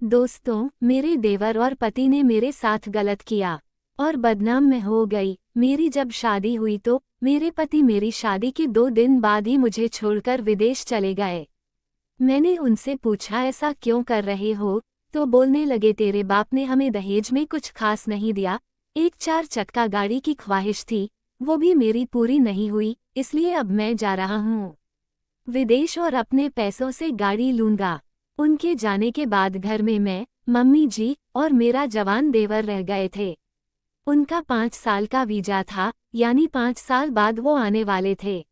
दोस्तों, मेरे देवर और पति ने मेरे साथ गलत किया और बदनाम मैं हो गई। मेरी जब शादी हुई तो मेरे पति मेरी शादी के 2 दिन बाद ही मुझे छोड़कर विदेश चले गए। मैंने उनसे पूछा ऐसा क्यों कर रहे हो, तो बोलने लगे तेरे बाप ने हमें दहेज में कुछ खास नहीं दिया, एक 4 चक्का गाड़ी की ख्वाहिश थी, वो भी मेरी पूरी नहीं हुई, इसलिए अब मैं जा रहा हूँ विदेश और अपने पैसों से गाड़ी लूंगा। उनके जाने के बाद घर में मैं, मम्मी जी और मेरा जवान देवर रह गए थे। उनका 5 साल का वीजा था, यानी 5 साल बाद वो आने वाले थे।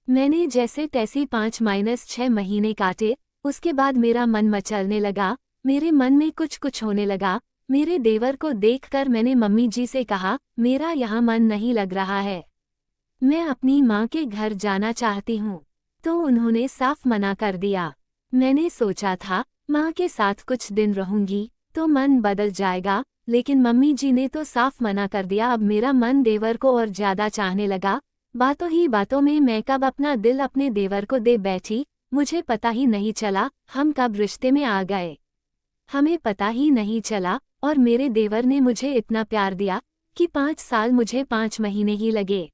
मैंने जैसे तैसे 5-6 महीने काटे। उसके बाद मेरा मन मचलने लगा, मेरे मन में कुछ कुछ होने लगा। मेरे देवर को देखकर मैंने मम्मी जी से कहा, मेरा यहाँ मन नहीं लग रहा है, मैं अपनी माँ के घर जाना चाहती हूँ। तो उन्होंने साफ मना कर दिया। मैंने सोचा था माँ के साथ कुछ दिन रहूंगी तो मन बदल जाएगा, लेकिन मम्मी जी ने तो साफ मना कर दिया। अब मेरा मन देवर को और ज्यादा चाहने लगा। बातों ही बातों में मैं कब अपना दिल अपने देवर को दे बैठी, मुझे पता ही नहीं चला हम कब रिश्ते में आ गए। हमें पता ही नहीं चला और मेरे देवर ने मुझे इतना प्यार दिया कि 5 साल मुझे 5 महीने ही लगे।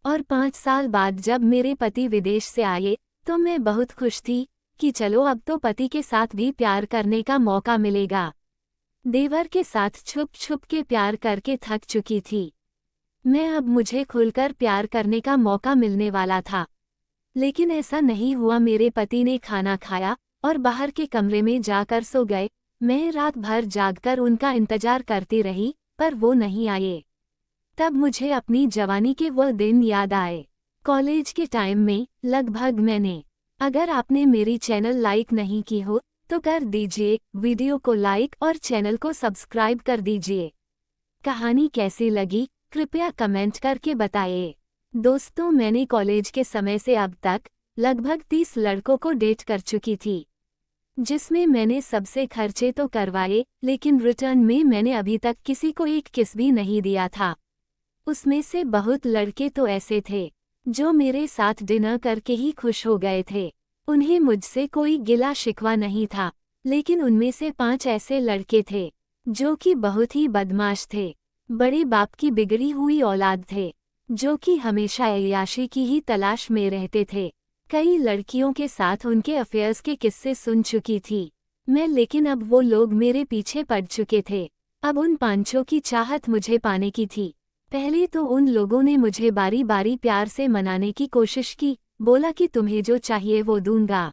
और 5 साल बाद जब मेरे पति विदेश से आए तो मैं बहुत खुश थी कि चलो अब तो पति के साथ भी प्यार करने का मौका मिलेगा। देवर के साथ छुप छुप के प्यार करके थक चुकी थी मैं, अब मुझे खुलकर प्यार करने का मौका मिलने वाला था। लेकिन ऐसा नहीं हुआ। मेरे पति ने खाना खाया और बाहर के कमरे में जाकर सो गए। मैं रात भर जागकर उनका इंतजार करती रही, पर वो नहीं आए। तब मुझे अपनी जवानी के वो दिन याद आए, कॉलेज के टाइम में। लगभग मैंने, अगर आपने मेरी चैनल लाइक नहीं की हो तो कर दीजिए, वीडियो को लाइक और चैनल को सब्सक्राइब कर दीजिए। कहानी कैसी लगी कृपया कमेंट करके बताइए। दोस्तों, मैंने कॉलेज के समय से अब तक लगभग 30 लड़कों को डेट कर चुकी थी, जिसमें मैंने सबसे खर्चे तो करवाए, लेकिन रिटर्न में मैंने अभी तक किसी को एक किस भी नहीं दिया था। उसमें से बहुत लड़के तो ऐसे थे जो मेरे साथ डिनर करके ही खुश हो गए थे। उन्हें मुझसे कोई गिला शिकवा नहीं था, लेकिन उनमें से 5 ऐसे लड़के थे जो कि बहुत ही बदमाश थे, बड़े बाप की बिगड़ी हुई औलाद थे, जो कि हमेशा अय्याशी की ही तलाश में रहते थे। कई लड़कियों के साथ उनके अफेयर्स के किस्से सुन चुकी थी मैं, लेकिन अब वो लोग मेरे पीछे पड़ चुके थे। अब उन 5 की चाहत मुझे पाने की थी। पहले तो उन लोगों ने मुझे बारी बारी प्यार से मनाने की कोशिश की, बोला कि तुम्हें जो चाहिए वो दूंगा,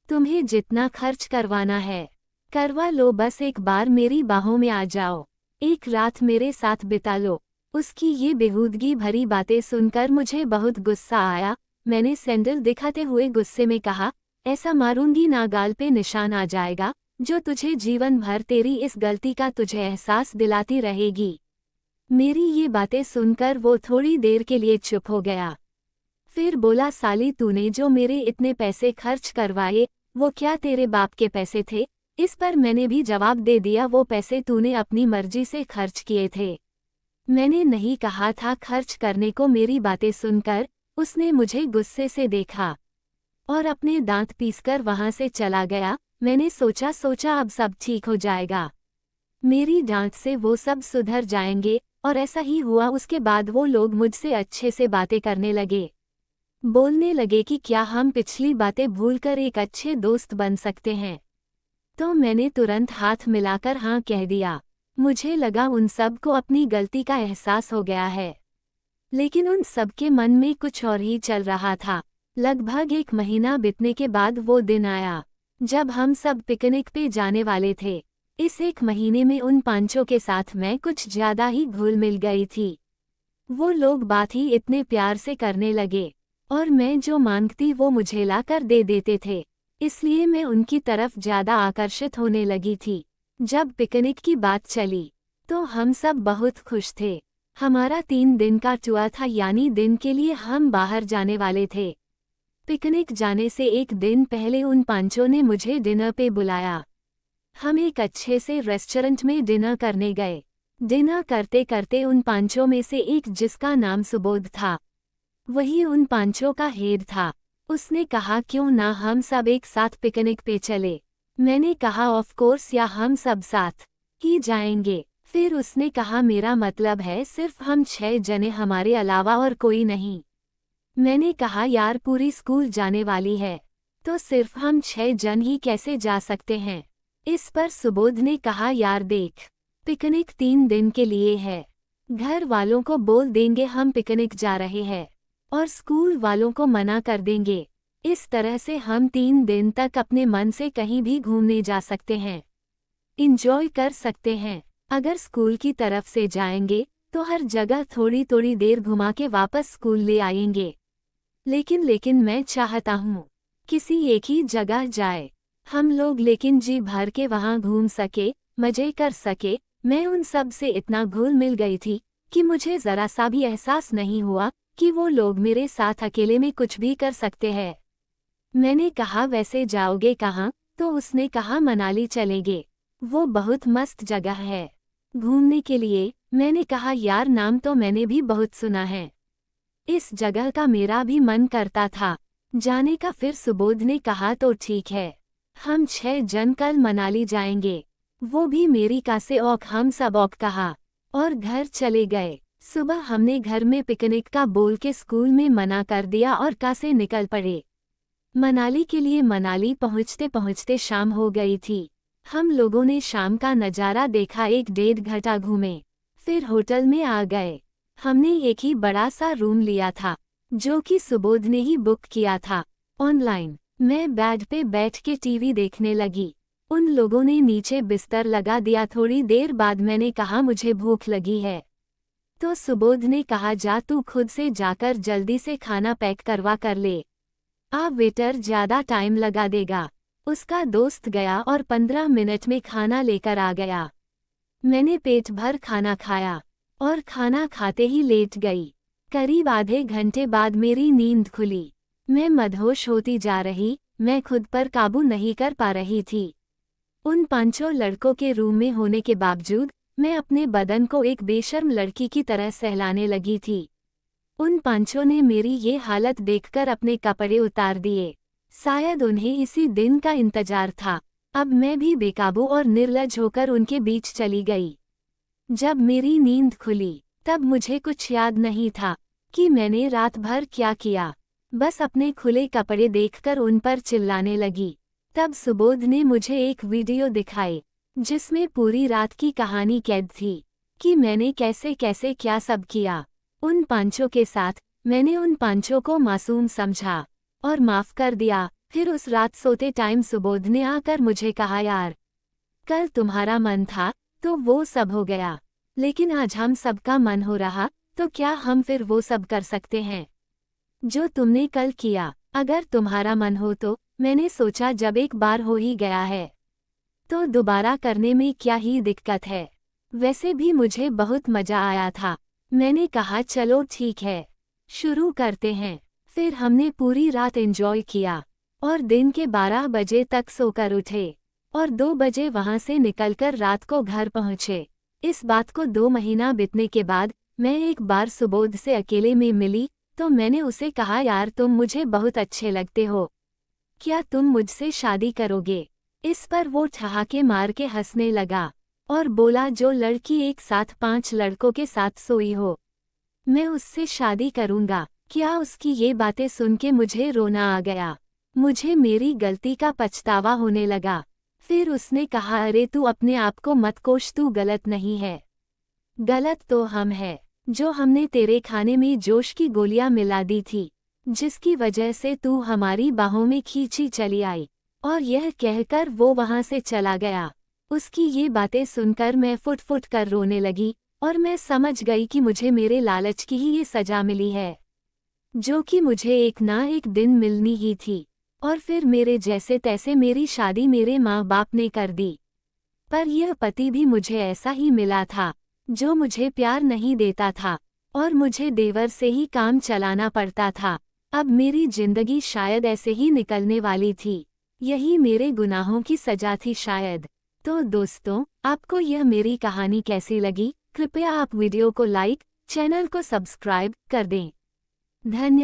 तुम्हें जितना खर्च करवाना है करवा लो, बस एक बार मेरी बाहों में आ जाओ, एक रात मेरे साथ बिता लो। उसकी ये बेहूदगी भरी बातें सुनकर मुझे बहुत गुस्सा आया। मैंने सैंडल दिखाते हुए गुस्से में कहा, ऐसा मारूंगी ना गाल पे निशान आ जाएगा जो तुझे जीवन भर तेरी इस गलती का तुझे एहसास दिलाती रहेगी। मेरी ये बातें सुनकर वो थोड़ी देर के लिए चुप हो गया। फिर बोला, साली तूने जो मेरे इतने पैसे खर्च करवाए वो क्या तेरे बाप के पैसे थे? इस पर मैंने भी जवाब दे दिया, वो पैसे तूने अपनी मर्जी से खर्च किए थे, मैंने नहीं कहा था खर्च करने को। मेरी बातें सुनकर उसने मुझे गुस्से से देखा और अपने दांत पीसकर वहां से चला गया। मैंने सोचा अब सब ठीक हो जाएगा, मेरी डांट से वो सब सुधर जाएंगे, और ऐसा ही हुआ। उसके बाद वो लोग मुझसे अच्छे से बातें करने लगे, बोलने लगे कि क्या हम पिछली बातें भूलकर एक अच्छे दोस्त बन सकते हैं। तो मैंने तुरंत हाथ मिलाकर हाँ कह दिया। मुझे लगा उन सब को अपनी गलती का एहसास हो गया है, लेकिन उन सब के मन में कुछ और ही चल रहा था। लगभग 1 महीना बीतने के बाद वो दिन आया जब हम सब पिकनिक पे जाने वाले थे। इस 1 महीने में उन 5 के साथ मैं कुछ ज्यादा ही घुल मिल गई थी। वो लोग बात ही इतने प्यार से करने लगे और मैं जो मांगती वो मुझे ला कर दे देते थे, इसलिए मैं उनकी तरफ ज्यादा आकर्षित होने लगी थी। जब पिकनिक की बात चली तो हम सब बहुत खुश थे। हमारा 3 दिन का टूर था, यानी दिन के लिए हम बाहर जाने वाले थे। पिकनिक जाने से 1 दिन पहले उन 5 ने मुझे डिनर पे बुलाया। हम एक अच्छे से रेस्टोरेंट में डिनर करने गए। डिनर करते करते उन 5 में से एक, जिसका नाम सुबोध था, वही उन 5 का हेड था। उसने कहा क्यों ना हम सब एक साथ पिकनिक पे चले। मैंने कहा ऑफ कोर्स, या हम सब साथ ही जाएंगे। फिर उसने कहा मेरा मतलब है सिर्फ हम 6 जने, हमारे अलावा और कोई नहीं। मैंने कहा यार पूरी स्कूल जाने वाली है, तो सिर्फ हम 6 जन ही कैसे जा सकते हैं। इस पर सुबोध ने कहा यार देख, पिकनिक 3 दिन के लिए है, घर वालों को बोल देंगे हम पिकनिक जा रहे हैं और स्कूल वालों को मना कर देंगे। इस तरह से हम 3 दिन तक अपने मन से कहीं भी घूमने जा सकते हैं, इंजॉय कर सकते हैं। अगर स्कूल की तरफ से जाएंगे तो हर जगह थोड़ी थोड़ी देर घुमा के वापस स्कूल ले आएंगे। लेकिन मैं चाहता हूँ किसी एक ही जगह जाए हम लोग, लेकिन जी भर के वहाँ घूम सके, मजे कर सके। मैं उन सब से इतना घुल मिल गई थी कि मुझे जरा सा भी एहसास नहीं हुआ कि वो लोग मेरे साथ अकेले में कुछ भी कर सकते हैं। मैंने कहा वैसे जाओगे कहाँ? तो उसने कहा मनाली चलेंगे, वो बहुत मस्त जगह है घूमने के लिए। मैंने कहा यार नाम तो मैंने भी बहुत सुना है, इस जगह का मेरा भी मन करता था जाने का। फिर सुबोध ने कहा तो ठीक है, हम 6 जन कल मनाली जाएंगे। वो भी मेरी का से औक हम सब औक कहा और घर चले गए। सुबह हमने घर में पिकनिक का बोल के स्कूल में मना कर दिया और का से निकल पड़े मनाली के लिए। मनाली पहुँचते पहुँचते शाम हो गई थी। हम लोगों ने शाम का नज़ारा देखा, 1-1.5 घंटा घूमे, फिर होटल में आ गए। हमने एक ही बड़ा सा रूम लिया था जो कि सुबोध ने ही बुक किया था ऑनलाइन। मैं बेड पे बैठ के टीवी देखने लगी, उन लोगों ने नीचे बिस्तर लगा दिया। थोड़ी देर बाद मैंने कहा मुझे भूख लगी है, तो सुबोध ने कहा जा तू खुद से जाकर जल्दी से खाना पैक करवा कर ले आ, वेटर ज्यादा टाइम लगा देगा। उसका दोस्त गया और 15 मिनट में खाना लेकर आ गया। मैंने पेट भर खाना खाया और खाना खाते ही लेट गई। करीब आधे घंटे बाद मेरी नींद खुली। मैं मदहोश होती जा रही, मैं खुद पर काबू नहीं कर पा रही थी। उन 5 लड़कों के रूम में होने के बावजूद मैं अपने बदन को एक बेशर्म लड़की की तरह सहलाने लगी थी। उन 5 ने मेरी ये हालत देखकर अपने कपड़े उतार दिए। शायद उन्हें इसी दिन का इंतजार था। अब मैं भी बेकाबू और निर्लज होकर उनके बीच चली गई। जब मेरी नींद खुली तब मुझे कुछ याद नहीं था कि मैंने रात भर क्या किया। बस अपने खुले कपड़े देखकर उन पर चिल्लाने लगी। तब सुबोध ने मुझे एक वीडियो दिखाई जिसमें पूरी रात की कहानी कैद थी कि मैंने कैसे कैसे क्या सब किया उन 5 के साथ। मैंने उन 5 को मासूम समझा और माफ कर दिया। फिर उस रात सोते टाइम सुबोध ने आकर मुझे कहा यार कल तुम्हारा मन था तो वो सब हो गया, लेकिन आज हम सबका मन हो रहा तो क्या हम फिर वो सब कर सकते हैं जो तुमने कल किया? अगर तुम्हारा मन हो तो। मैंने सोचा जब एक बार हो ही गया है तो दोबारा करने में क्या ही दिक्कत है। वैसे भी मुझे बहुत मजा आया था। मैंने कहा चलो ठीक है, शुरू करते हैं। फिर हमने पूरी रात एंजॉय किया और दिन के 12 बजे तक सोकर उठे और 2 बजे वहां से निकलकर रात को घर पहुंचे। इस बात को 2 महीना बीतने के बाद मैं एक बार सुबोध से अकेले में मिली तो मैंने उसे कहा यार तुम मुझे बहुत अच्छे लगते हो, क्या तुम मुझसे शादी करोगे? इस पर वो ठहाके मार के हंसने लगा और बोला जो लड़की एक साथ 5 लड़कों के साथ सोई हो मैं उससे शादी करूंगा क्या? उसकी ये बातें सुन के मुझे रोना आ गया। मुझे मेरी गलती का पछतावा होने लगा। फिर उसने कहा अरे तू अपने आप को मत कोस, तू गलत नहीं है, गलत तो हम है जो हमने तेरे खाने में जोश की गोलियां मिला दी थी जिसकी वजह से तू हमारी बाहों में खींची चली आई। और यह कहकर वो वहां से चला गया। उसकी ये बातें सुनकर मैं फुट फुट कर रोने लगी और मैं समझ गई कि मुझे मेरे लालच की ही ये सजा मिली है जो कि मुझे एक ना एक दिन मिलनी ही थी। और फिर मेरे जैसे तैसे मेरी शादी मेरे माँ बाप ने कर दी। पर यह पति भी मुझे ऐसा ही मिला था जो मुझे प्यार नहीं देता था और मुझे देवर से ही काम चलाना पड़ता था। अब मेरी जिंदगी शायद ऐसे ही निकलने वाली थी। यही मेरे गुनाहों की सजा थी शायद। तो दोस्तों, आपको यह मेरी कहानी कैसी लगी? कृपया आप वीडियो को लाइक, चैनल को सब्सक्राइब कर दें। धन्यवाद।